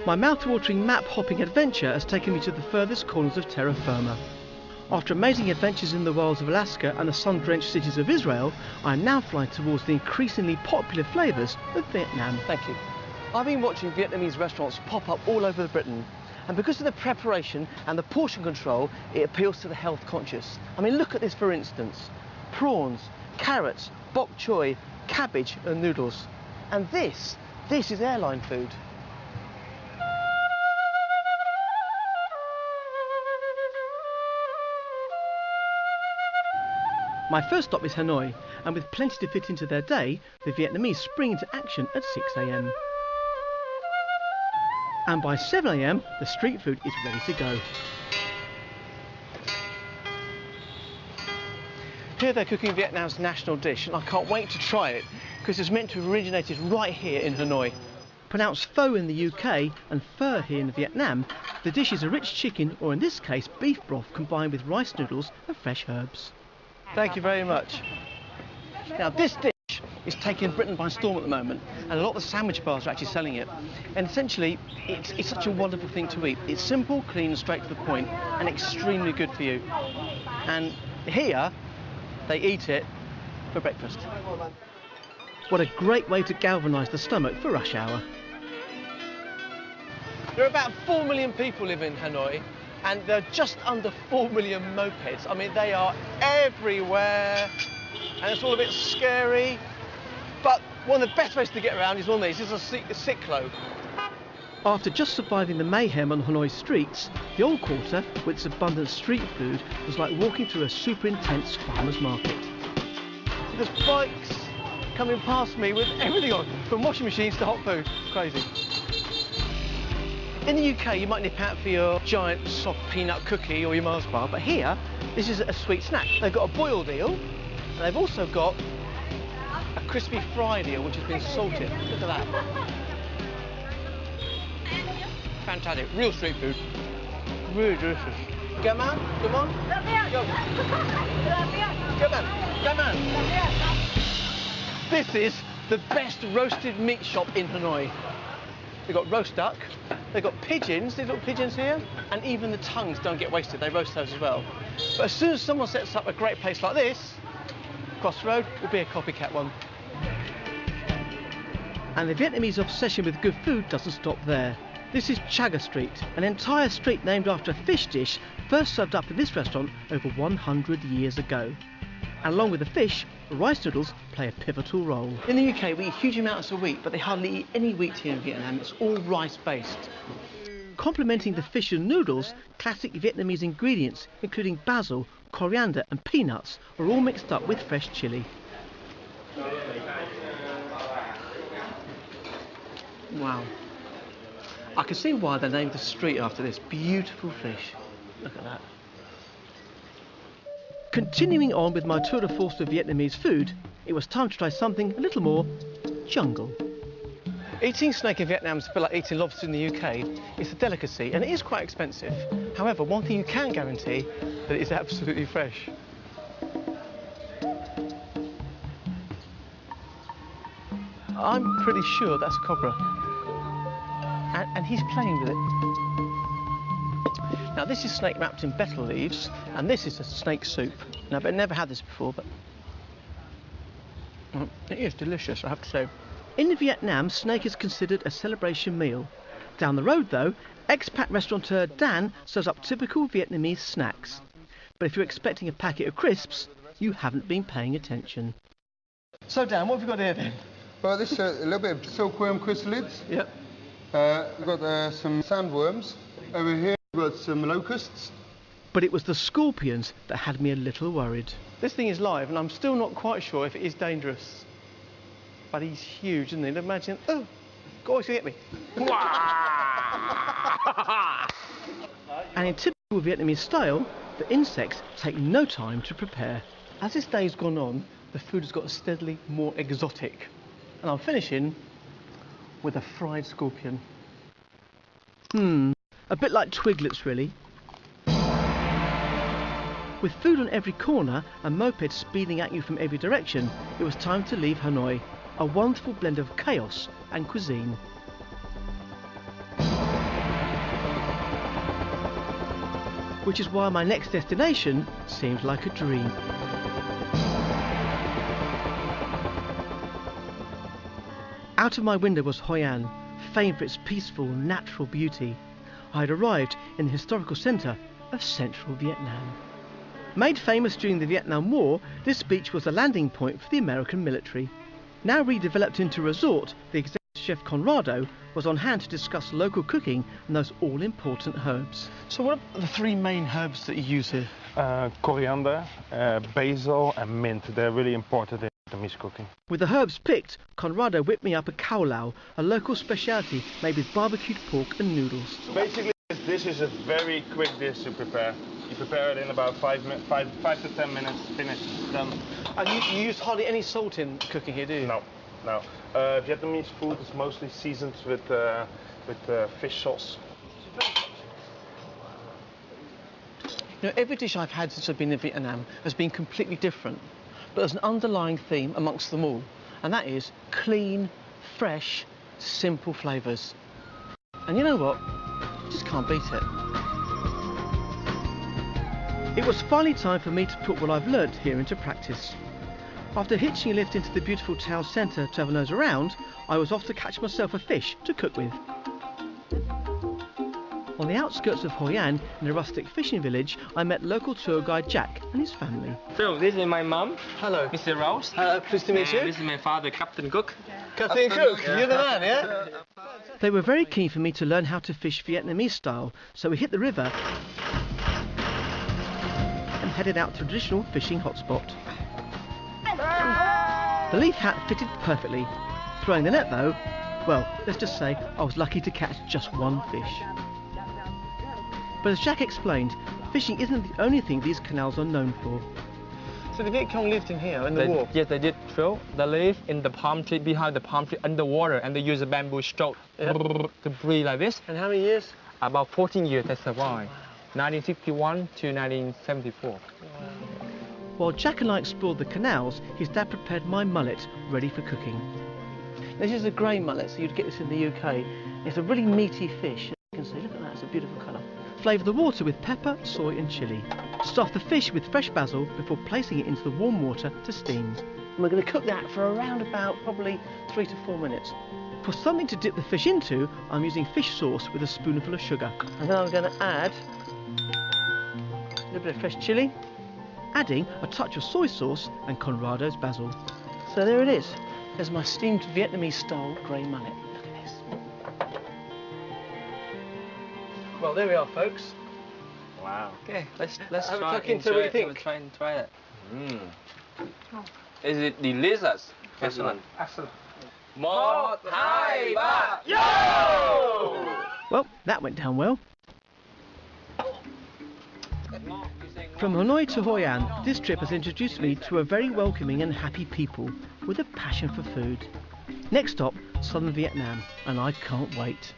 My mouth-watering map-hopping adventure has taken me to the furthest corners of terra firma. After amazing adventures in the wilds of Alaska and the sun-drenched cities of Israel, I am now flying towards the increasingly popular flavours of Vietnam. Thank you. I've been watching Vietnamese restaurants pop up all over Britain, and because of the preparation and the portion control, it appeals to the health conscious. I mean, look at this for instance. Prawns, carrots, bok choy, cabbage and noodles. And this is airline food. My first stop is Hanoi, and with plenty to fit into their day, the Vietnamese spring into action at 6 AM. And by 7 AM, the street food is ready to go. Here they're cooking Vietnam's national dish, and I can't wait to try it, because it's meant to have originated right here in Hanoi. Pronounced pho in the UK and pho here in Vietnam, the dish is a rich chicken, or in this case beef broth, combined with rice noodles and fresh herbs. Thank you very much. Now this dish is taking Britain by storm at the moment, and a lot of the sandwich bars are actually selling it. And essentially, it's such a wonderful thing to eat. It's simple, clean, straight to the point, and extremely good for you. And here, they eat it for breakfast. What a great way to galvanise the stomach for rush hour. There are about 4 million people live in Hanoi, and there are just under 4 million mopeds. I mean, they are everywhere, and it's all a bit scary. But one of the best ways to get around is one of these. It's a cyclo. After just surviving the mayhem on Hanoi streets, the old quarter, with its abundant street food, was like walking through a super intense farmer's market. There's bikes coming past me with everything on, from washing machines to hot food. It's crazy. In the UK, you might nip out for your giant soft peanut cookie or your Mars bar, but here, this is a sweet snack. They've got a boiled eel, and they've also got a crispy fried eel, which has been salted. Look at that. Fantastic, real street food. Really delicious. Come on, come on. Go. Come on, come on. This is the best roasted meat shop in Hanoi. They've got roast duck, they've got pigeons, these little pigeons here, and even the tongues don't get wasted, they roast those as well. But as soon as someone sets up a great place like this, across the road will be a copycat one. And the Vietnamese obsession with good food doesn't stop there. This is Chagga Street, an entire street named after a fish dish first served up in this restaurant over 100 years ago. And along with the fish, rice noodles play a pivotal role. In the UK, we eat huge amounts of wheat, but they hardly eat any wheat here in Vietnam. It's all rice-based. Complementing the fish and noodles, classic Vietnamese ingredients, including basil, coriander and peanuts, are all mixed up with fresh chilli. Wow. I can see why they named the street after this beautiful fish. Look at that. Continuing on with my tour de force of Vietnamese food, it was time to try something a little more jungle. Eating snake in Vietnam is a bit like eating lobster in the UK. It's a delicacy and it is quite expensive. However, one thing you can guarantee, that it is absolutely fresh. I'm pretty sure that's a cobra. And he's playing with it. Now this is snake wrapped in betel leaves, and this is a snake soup. Now I've never had this before, but it is delicious, I have to say. In Vietnam, snake is considered a celebration meal. Down the road though, expat restaurateur Dan serves up typical Vietnamese snacks. But if you're expecting a packet of crisps, you haven't been paying attention. So Dan, what have we got here then? Well, this is a little bit of silkworm chrysalids. Yep. We've got some sandworms. Over here we've got some locusts. But it was the scorpions that had me a little worried. This thing is live and I'm still not quite sure if it is dangerous. But he's huge, isn't he? Imagine, oh, God, he'll get me. And in typical Vietnamese style, the insects take no time to prepare. As this day's gone on, the food has got steadily more exotic. And I'm finishing with a fried scorpion. A bit like twiglets, really. With food on every corner and mopeds speeding at you from every direction, it was time to leave Hanoi, a wonderful blend of chaos and cuisine. which is why my next destination seemed like a dream. Out of my window was Hoi An, famed for its peaceful, natural beauty. I had arrived in the historical centre of central Vietnam. Made famous during the Vietnam War, this beach was a landing point for the American military. Now redeveloped into a resort, the executive chef Conrado was on hand to discuss local cooking and those all-important herbs. So what are the three main herbs that you use here? Coriander, basil and mint. They're really important in Vietnamese cooking. With the herbs picked, Conrado whipped me up a cow lao, a local speciality made with barbecued pork and noodles. Basically, this dish is a very quick dish to prepare. You prepare it in about 5 to 10 minutes, finished, done. And you use hardly any salt in cooking here, do you? No, no. Vietnamese food is mostly seasoned with fish sauce. You know, every dish I've had since I've been in Vietnam has been completely different, but there's an underlying theme amongst them all, and that is clean, fresh, simple flavours. And you know what? You just can't beat it. It was finally time for me to put what I've learnt here into practice. After hitching a lift into the beautiful town centre to have a nose around, I was off to catch myself a fish to cook with. On the outskirts of Hoi An, in a rustic fishing village, I met local tour guide Jack and his family. So this is my mom. Hello. Mr. Rose. Hello, pleased to meet you. This is my father, Captain Cook. Captain Cook, you're the man, yeah? They were very keen for me to learn how to fish Vietnamese style, so we hit the river and headed out to a traditional fishing hotspot. The leaf hat fitted perfectly. Throwing the net though, well, let's just say I was lucky to catch just one fish. But as Jack explained, fishing isn't the only thing these canals are known for. So the Viet Cong lived in here in the war? Yes, they did. True. They live in the palm tree, behind the palm tree, underwater, and they use a bamboo stroke to breathe like this. And how many years? About 14 years they survived. 1961 to 1974. Wow. While Jack and I explored the canals, his dad prepared my mullet, ready for cooking. This is a grey mullet, so you'd get this in the UK. It's a really meaty fish. You can see, look at that, it's a beautiful colour. Flavour the water with pepper, soy and chilli. Stuff the fish with fresh basil before placing it into the warm water to steam. And we're going to cook that for around about probably 3 to 4 minutes. For something to dip the fish into, I'm using fish sauce with a spoonful of sugar. And then I'm going to add a little bit of fresh chilli, adding a touch of soy sauce and Conrado's basil. So there it is. There's my steamed Vietnamese style grey mullet. Look at this. Well, there we are, folks. Wow. Okay, let's Have a try tuck in, so what do you think? Try it. Is it delicious? Excellent. Excellent. Một, hai, ba, yo! Well, that went down well. From Hanoi to Hoi An, this trip has introduced me to a very welcoming and happy people with a passion for food. Next stop, southern Vietnam, and I can't wait.